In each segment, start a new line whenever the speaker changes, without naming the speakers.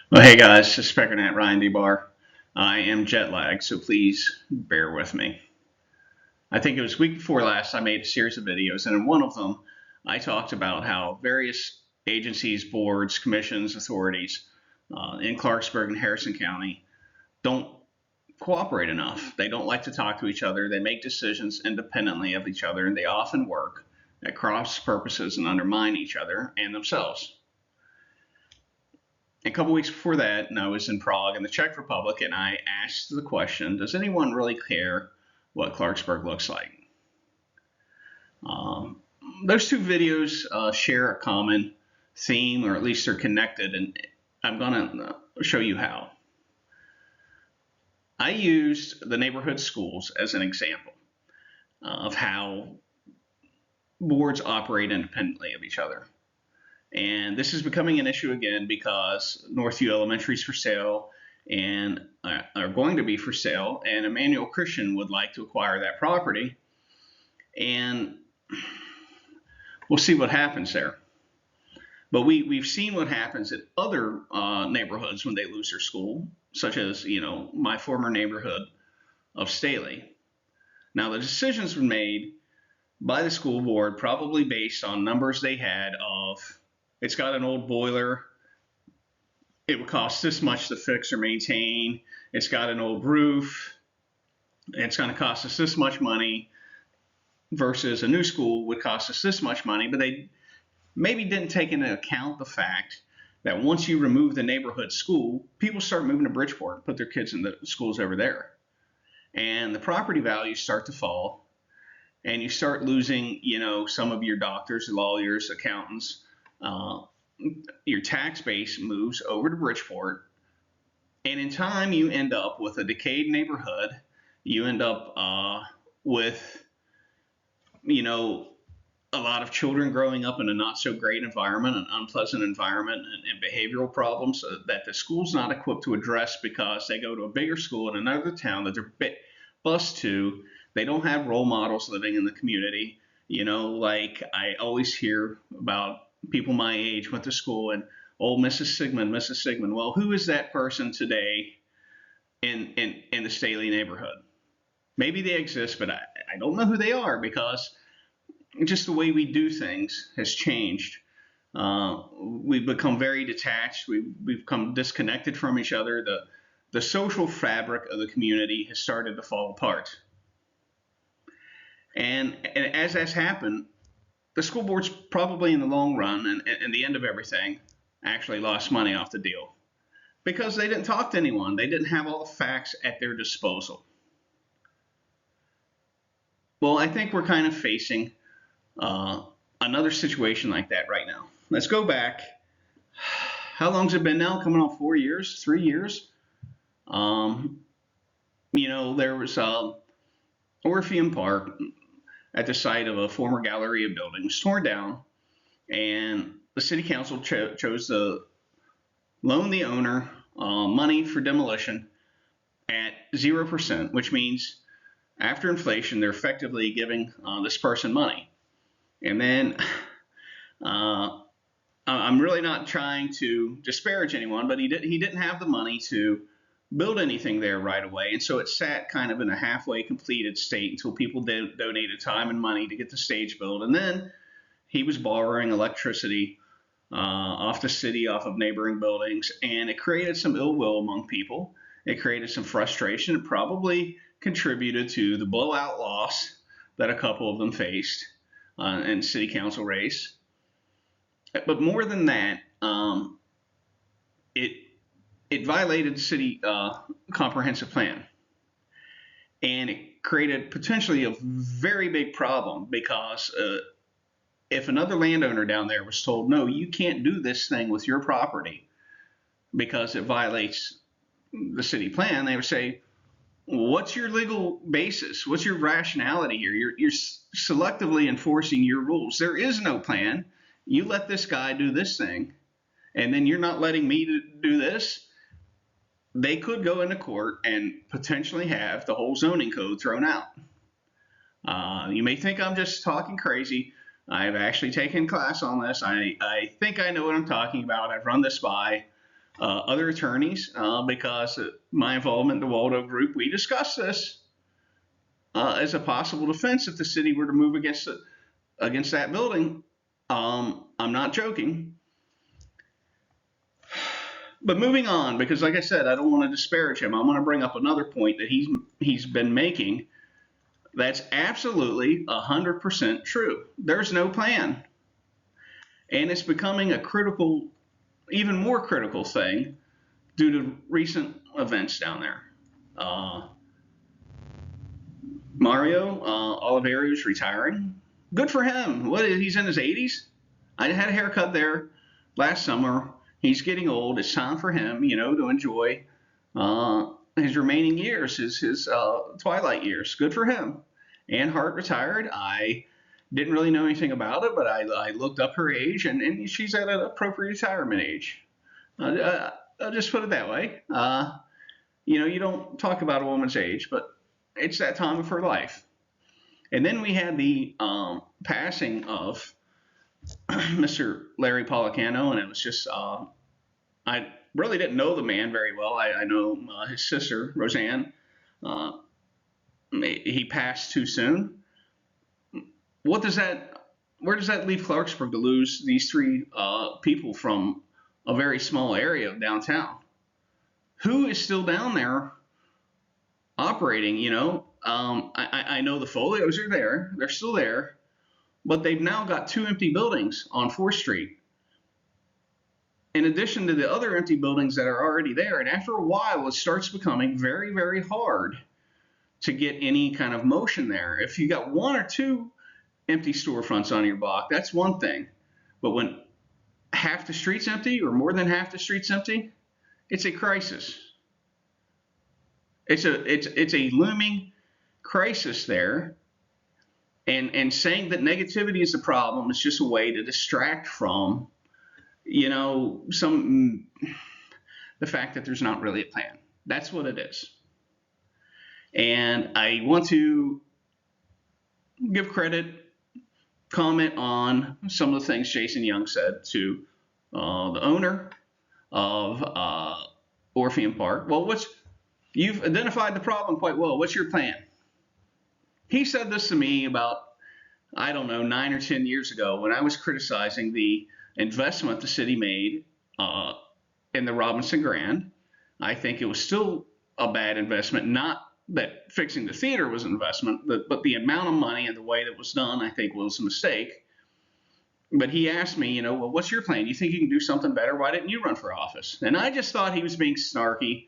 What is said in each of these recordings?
Well, hey guys, this is Speckernet Ryan DeBar. I am jet lagged, so please bear with me. I think it was week before last I made a series of videos, and in one of them I talked about how various agencies, boards, commissions, authorities in Clarksburg and Harrison County don't cooperate enough. They don't like to talk to each other. They make decisions independently of each other, and they often work at cross purposes and undermine each other and themselves. A couple weeks before that, and I was in Prague in the Czech Republic, and I asked the question, does anyone really care what Clarksburg looks like? Um, those two videos share a common theme, or at least they're connected, and I'm going to show you how. I used the neighborhood schools as an example of how boards operate independently of each other. And this is becoming an issue again because Northview Elementary is for sale and are going to be for sale, and Emmanuel Christian would like to acquire that property. And we'll see what happens there. But we've seen what happens at other neighborhoods when they lose their school, such as, my former neighborhood of Staley. Now, the decisions were made by the school board probably based on numbers they had of it's got an old boiler, it would cost this much to fix or maintain, it's got an old roof, it's going to cost us this much money, versus a new school would cost us this much money. But they maybe didn't take into account the fact that once you remove the neighborhood school, people start moving to Bridgeport, put their kids in the schools over there. And the property values start to fall, and you start losing, some of your doctors, lawyers, accountants. Your tax base moves over to Bridgeport, and in time you end up with a decayed neighborhood. You end up with, a lot of children growing up in a not so great environment, an unpleasant environment, and behavioral problems that the school's not equipped to address because they go to a bigger school in another town that they're bused to. They don't have role models living in the community. Like I always hear about people my age went to school and old Mrs. Sigmund, Mrs. Sigmund. Well, who is that person today in the Staley neighborhood? Maybe they exist, but I don't know who they are because just the way we do things has changed. We've become very detached. We've become disconnected from each other. The social fabric of the community has started to fall apart. And as that's happened, the school board's probably in the long run and the end of everything actually lost money off the deal because they didn't talk to anyone. They didn't have all the facts at their disposal. Well, I think we're kind of facing another situation like that right now. Let's go back. How long's it been now? Coming on 4 years, 3 years. There was Orpheum Park at the site of a former Galleria building was torn down, and the city council chose to loan the owner money for demolition at 0%, which means after inflation, they're effectively giving this person money. And then I'm really not trying to disparage anyone, but he didn't have the money to build anything there right away. And so it sat kind of in a halfway completed state until people donated time and money to get the stage built. And then he was borrowing electricity off the city, off of neighboring buildings, and it created some ill will among people. It created some frustration. It probably contributed to the blowout loss that a couple of them faced in city council race. But more than that, it violated the city comprehensive plan, and it created potentially a very big problem because if another landowner down there was told, no, you can't do this thing with your property because it violates the city plan, they would say, what's your legal basis? What's your rationality here? You're selectively enforcing your rules. There is no plan. You let this guy do this thing, and then you're not letting me do this. They could go into court and potentially have the whole zoning code thrown out. You may think I'm just talking crazy. I've actually taken class on this. I think I know what I'm talking about. I've run this by other attorneys, because my involvement in the Waldo Group, we discussed this as a possible defense if the city were to move against that building. I'm not joking. But moving on, because like I said, I don't want to disparage him. I want to bring up another point that he's been making that's absolutely 100% true. There's no plan. And it's becoming a critical, even more critical thing due to recent events down there. Mario Oliveira is retiring. Good for him. He's in his 80s? I had a haircut there last summer. He's getting old. It's time for him, to enjoy his remaining years, his twilight years. Good for him. Ann Hart retired. I didn't really know anything about it, but I looked up her age, and she's at an appropriate retirement age. I'll just put it that way. You don't talk about a woman's age, but it's that time of her life. And then we had the passing of Mr. Larry Policano, and it was just, I really didn't know the man very well. I know his sister, Roseanne. He passed too soon. Where does that leave Clarksburg to lose these three people from a very small area of downtown? Who is still down there operating? I know the Folios are there. They're still there. But they've now got two empty buildings on 4th Street, in addition to the other empty buildings that are already there. And after a while, it starts becoming very, very hard to get any kind of motion there. If you got one or two empty storefronts on your block, that's one thing. But when half the street's empty or more than half the street's empty, it's a crisis. It's a looming crisis there. And saying that negativity is the problem is just a way to distract from, the fact that there's not really a plan. That's what it is. And I want to give comment on some of the things Jason Young said to the owner of Orpheum Park. Well, you've identified the problem quite well. What's your plan? He said this to me about, 9 or 10 years ago when I was criticizing the investment the city made in the Robinson Grand. I think it was still a bad investment, not that fixing the theater was an investment, but the amount of money and the way that was done, I think, was a mistake. But he asked me, well, what's your plan? You think you can do something better? Why didn't you run for office? And I just thought he was being snarky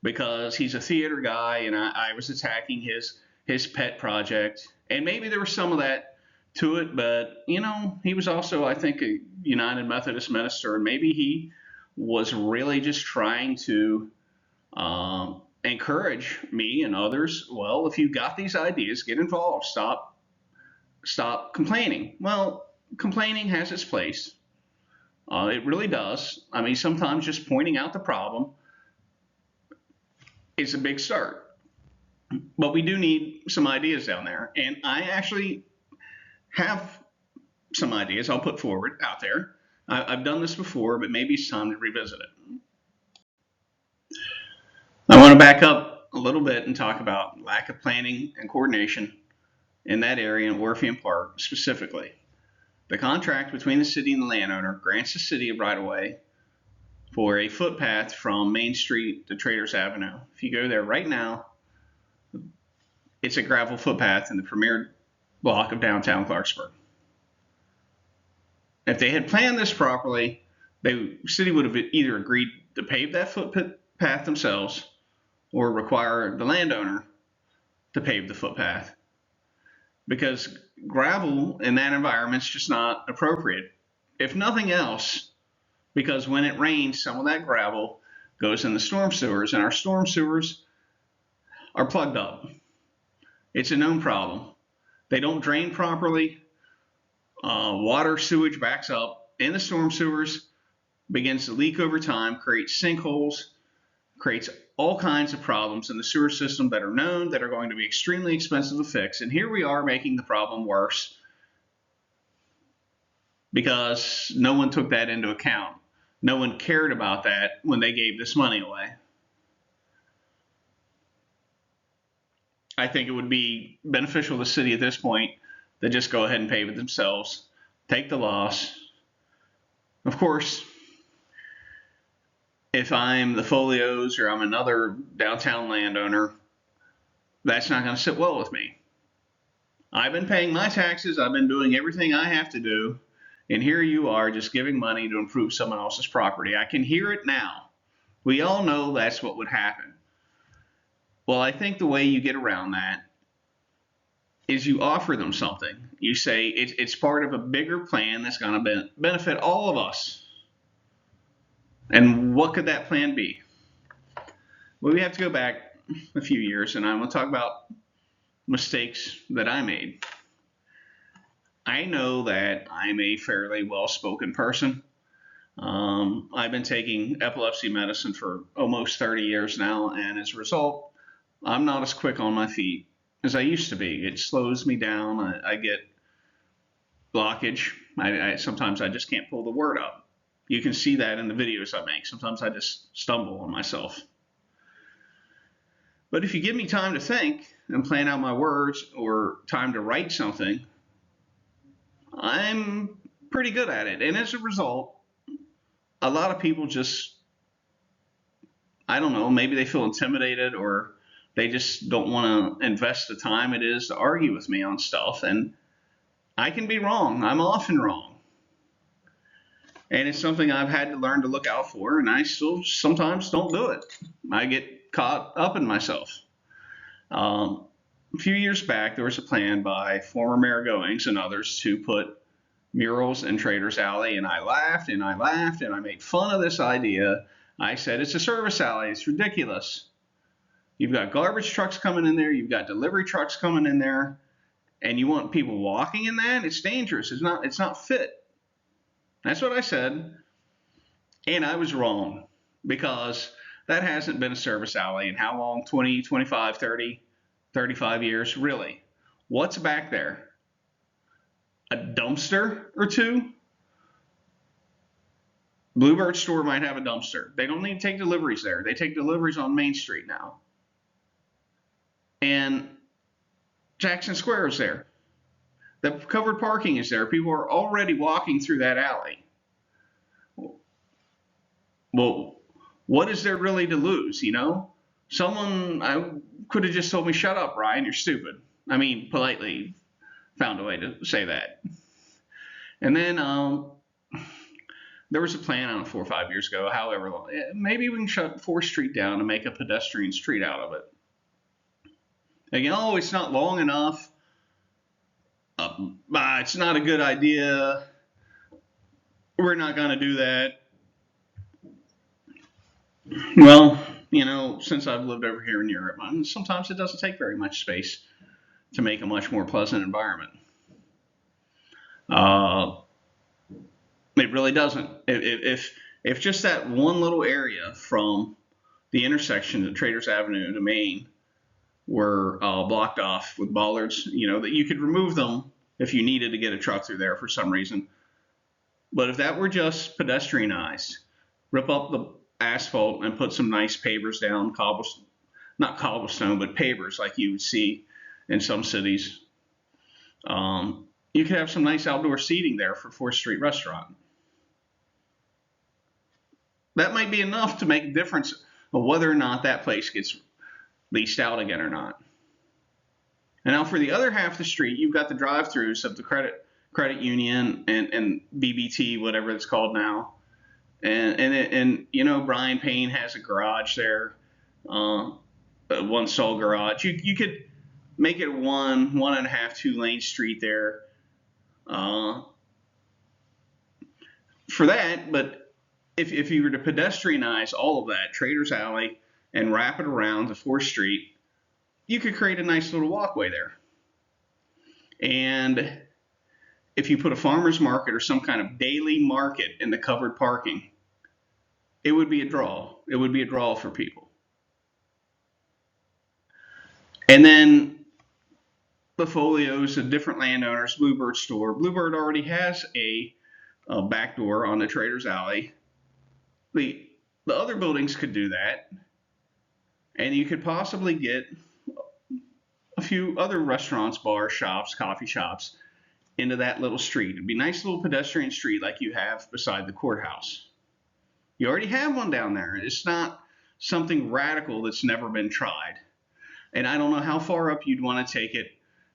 because he's a theater guy, and I was attacking his pet project. And maybe there was some of that to it, but, he was also, I think, a United Methodist minister, and maybe he was really just trying to encourage me and others. Well, if you've got these ideas, get involved. Stop complaining. Well, complaining has its place. It really does. I mean, sometimes just pointing out the problem is a big start. But we do need some ideas down there. And I actually have some ideas I'll put forward out there. I've done this before, but maybe it's time to revisit it. I want to back up a little bit and talk about lack of planning and coordination in that area in Orpheum Park specifically. The contract between the city and the landowner grants the city a right-of-way for a footpath from Main Street to Traders Avenue. If you go there right now, it's a gravel footpath in the premier block of downtown Clarksburg. If they had planned this properly, the city would have either agreed to pave that footpath themselves or require the landowner to pave the footpath, because gravel in that environment is just not appropriate. If nothing else, because when it rains, some of that gravel goes in the storm sewers, and our storm sewers are plugged up. It's a known problem. They don't drain properly. Water sewage backs up in the storm sewers, begins to leak over time, creates sinkholes, creates all kinds of problems in the sewer system that are known, that are going to be extremely expensive to fix. And here we are making the problem worse because no one took that into account. No one cared about that when they gave this money away. I think it would be beneficial to the city at this point to just go ahead and pave it themselves, take the loss. Of course, if I'm the Folios or I'm another downtown landowner, that's not going to sit well with me. I've been paying my taxes, I've been doing everything I have to do, and here you are just giving money to improve someone else's property. I can hear it now. We all know that's what would happen. Well, I think the way you get around that is you offer them something. You say it's part of a bigger plan that's going to benefit all of us. And what could that plan be? Well, we have to go back a few years, and I'm going to talk about mistakes that I made. I know that I'm a fairly well-spoken person. I've been taking epilepsy medicine for almost 30 years now, and as a result, I'm not as quick on my feet as I used to be. It slows me down. I get blockage. Sometimes I just can't pull the word up. You can see that in the videos I make. Sometimes I just stumble on myself. But if you give me time to think and plan out my words or time to write something, I'm pretty good at it. And as a result, a lot of people just, I don't know, maybe they feel intimidated or they just don't want to invest the time it is to argue with me on stuff. And I can be wrong. I'm often wrong. And it's something I've had to learn to look out for, and I still sometimes don't do it. I get caught up in myself. A few years back, there was a plan by former Mayor Goings and others to put murals in Traders Alley, and I laughed and I laughed and I made fun of this idea. I said, it's a service alley. It's ridiculous. You've got garbage trucks coming in there. You've got delivery trucks coming in there. And you want people walking in that? It's dangerous. It's not fit. That's what I said. And I was wrong, because that hasn't been a service alley in how long? 20, 25, 30, 35 years? Really? What's back there? A dumpster or two? Bluebird store might have a dumpster. They don't need to take deliveries there. They take deliveries on Main Street now. And Jackson Square is there. The covered parking is there. People are already walking through that alley. Well, what is there really to lose, you know? I could have just told me, shut up, Ryan, you're stupid. I mean, politely found a way to say that. And then there was a plan, I don't know, 4 or 5 years ago, however long. Maybe we can shut 4th Street down and make a pedestrian street out of it. Again, oh, it's not long enough. It's not a good idea. We're not going to do that. Well, you know, since I've lived over here in Europe, sometimes it doesn't take very much space to make a much more pleasant environment. It really doesn't. If just that one little area from the intersection of Traders Avenue to Main were blocked off with bollards, you know, that you could remove them if you needed to get a truck through there for some reason. But if that were just pedestrianized, rip up the asphalt and put some nice pavers down, not cobblestone, but pavers like you would see in some cities, you could have some nice outdoor seating there for 4th Street Restaurant. That might be enough to make a difference of whether or not that place gets leased out again or not. And now for the other half of the street, you've got the drive-throughs of the credit union and BBT, whatever it's called now. And you know, Brian Payne has a garage there, a one-stall garage. You could make it 1.5, 2-lane street there for that. But if you were to pedestrianize all of that, Traders Alley, and wrap it around to 4th Street, you could create a nice little walkway there. And if you put a farmer's market or some kind of daily market in the covered parking, it would be a draw. It would be a draw for people. And then the folios of different landowners, Bluebird store. Bluebird already has a back door on the Traders Alley. The, the other buildings could do that, and you could possibly get a few other restaurants, bars, shops, coffee shops into that little street. It'd be a nice little pedestrian street like you have beside the courthouse. You already have one down there. It's not something radical that's never been tried. And I don't know how far up you'd want to take it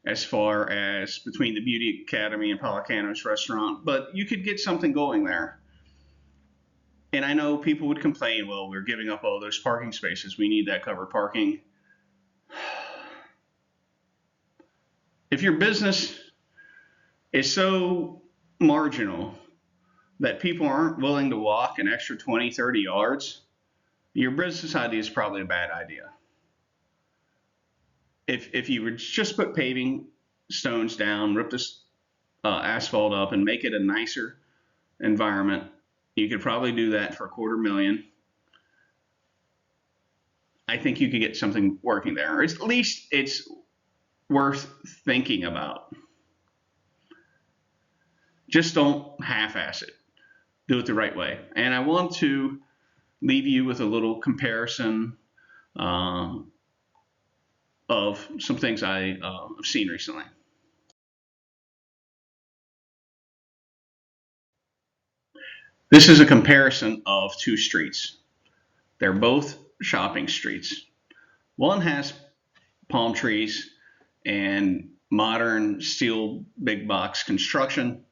as far as between the Beauty Academy and Policano's restaurant, but you could get something going there. And I know people would complain, well, we're giving up all those parking spaces. We need that covered parking. If your business is so marginal that people aren't willing to walk an extra 20, 30 yards, your business idea is probably a bad idea. If you would just put paving stones down, rip this asphalt up, and make it a nicer environment, you could probably do that for $250,000. I think you could get something working there. Or at least it's worth thinking about. Just don't half-ass it. Do it the right way. And I want to leave you with a little comparison of some things I have seen recently. This is a comparison of two streets. They're both shopping streets. One has palm trees and modern steel big box construction,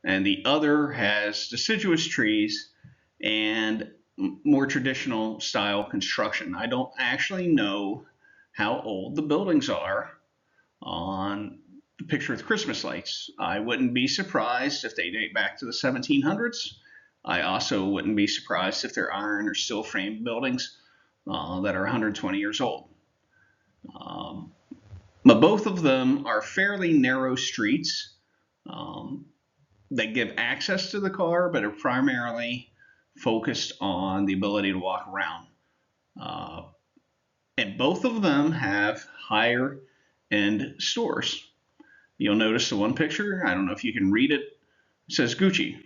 and the other has deciduous trees and more traditional style construction. I don't actually know how old the buildings are on the picture with Christmas lights. I wouldn't be surprised if they date back to the 1700s. I also wouldn't be surprised if they're iron or steel frame buildings that are 120 years old. But both of them are fairly narrow streets. They give access to the car, but are primarily focused on the ability to walk around. And both of them have higher end stores. You'll notice the one picture, I don't know if you can read it, it says Gucci.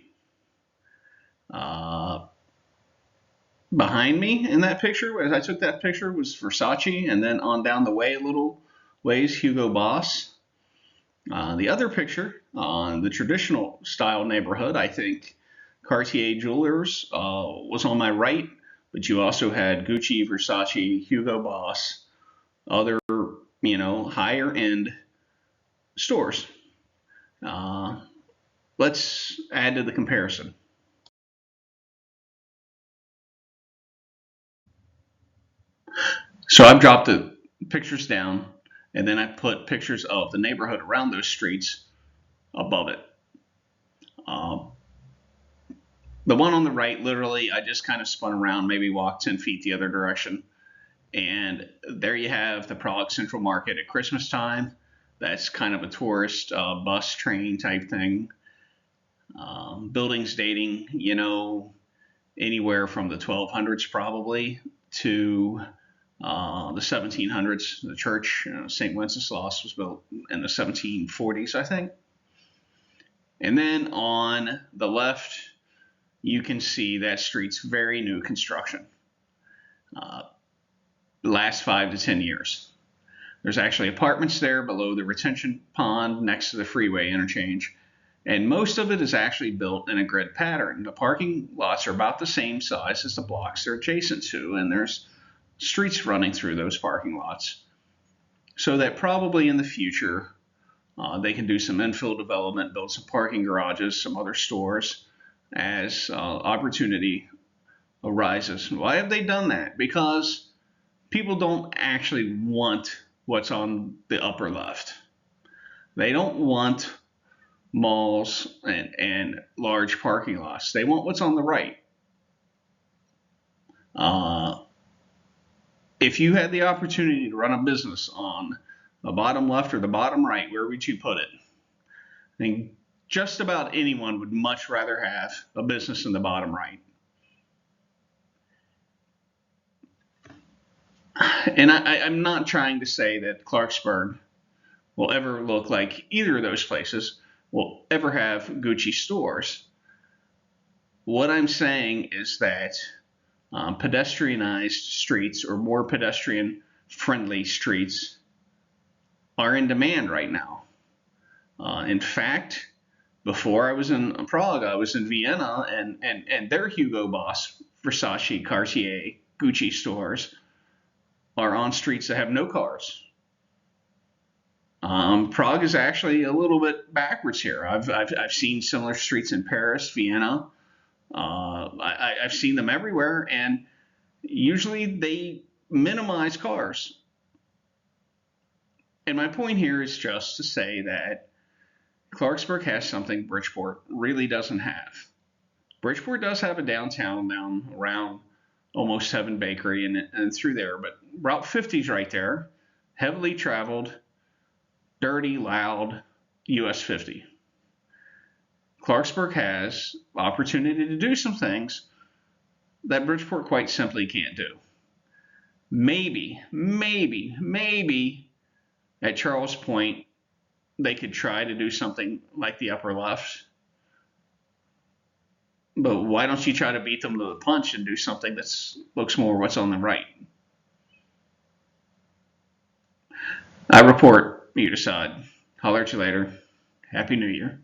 Behind me in that picture, as I took that picture, was Versace, and then on down the way a little ways, Hugo Boss. The other picture on the traditional style neighborhood, I think Cartier Jewelers was on my right, but you also had Gucci, Versace, Hugo Boss, other, higher end stores. Let's add to the comparison. So I've dropped the pictures down, and then I put pictures of the neighborhood around those streets above it. The one on the right, literally, I just kind of spun around, maybe walked 10 feet the other direction. And there you have the Prague Central Market at Christmas time. That's kind of a tourist bus train type thing. Buildings dating, anywhere from the 1200s probably to the 1700s. The church, St. Wenceslas, was built in the 1740s, I think. And then on the left, you can see that street's very new construction. Last 5 to 10 years. There's actually apartments there below the retention pond next to the freeway interchange. And most of it is actually built in a grid pattern. The parking lots are about the same size as the blocks they're adjacent to, and there's streets running through those parking lots. So that probably in the future, they can do some infill development, build some parking garages, some other stores as opportunity arises. Why have they done that? Because people don't actually want what's on the upper left. They don't want malls and large parking lots. They want what's on the right. If you had the opportunity to run a business on the bottom left or the bottom right, where would you put it? I think just about anyone would much rather have a business in the bottom right. And I'm not trying to say that Clarksburg will ever look like either of those places will ever have Gucci stores. What I'm saying is that pedestrianized streets or more pedestrian-friendly streets are in demand right now. In fact, before I was in Prague, I was in Vienna, and their Hugo Boss, Versace, Cartier, Gucci stores are on streets that have no cars. Prague is actually a little bit backwards here. I've seen similar streets in Paris, Vienna. I've seen them everywhere, and usually they minimize cars. And my point here is just to say that Clarksburg has something Bridgeport really doesn't have. Bridgeport does have a downtown down around almost 7 Bakery and through there, but Route 50 is right there, heavily traveled, dirty, loud US 50. Clarksburg has opportunity to do some things that Bridgeport quite simply can't do. Maybe at Charles Point, they could try to do something like the upper left. But why don't you try to beat them to the punch and do something that looks more what's on the right? I report, you decide. Holler at you later. Happy New Year.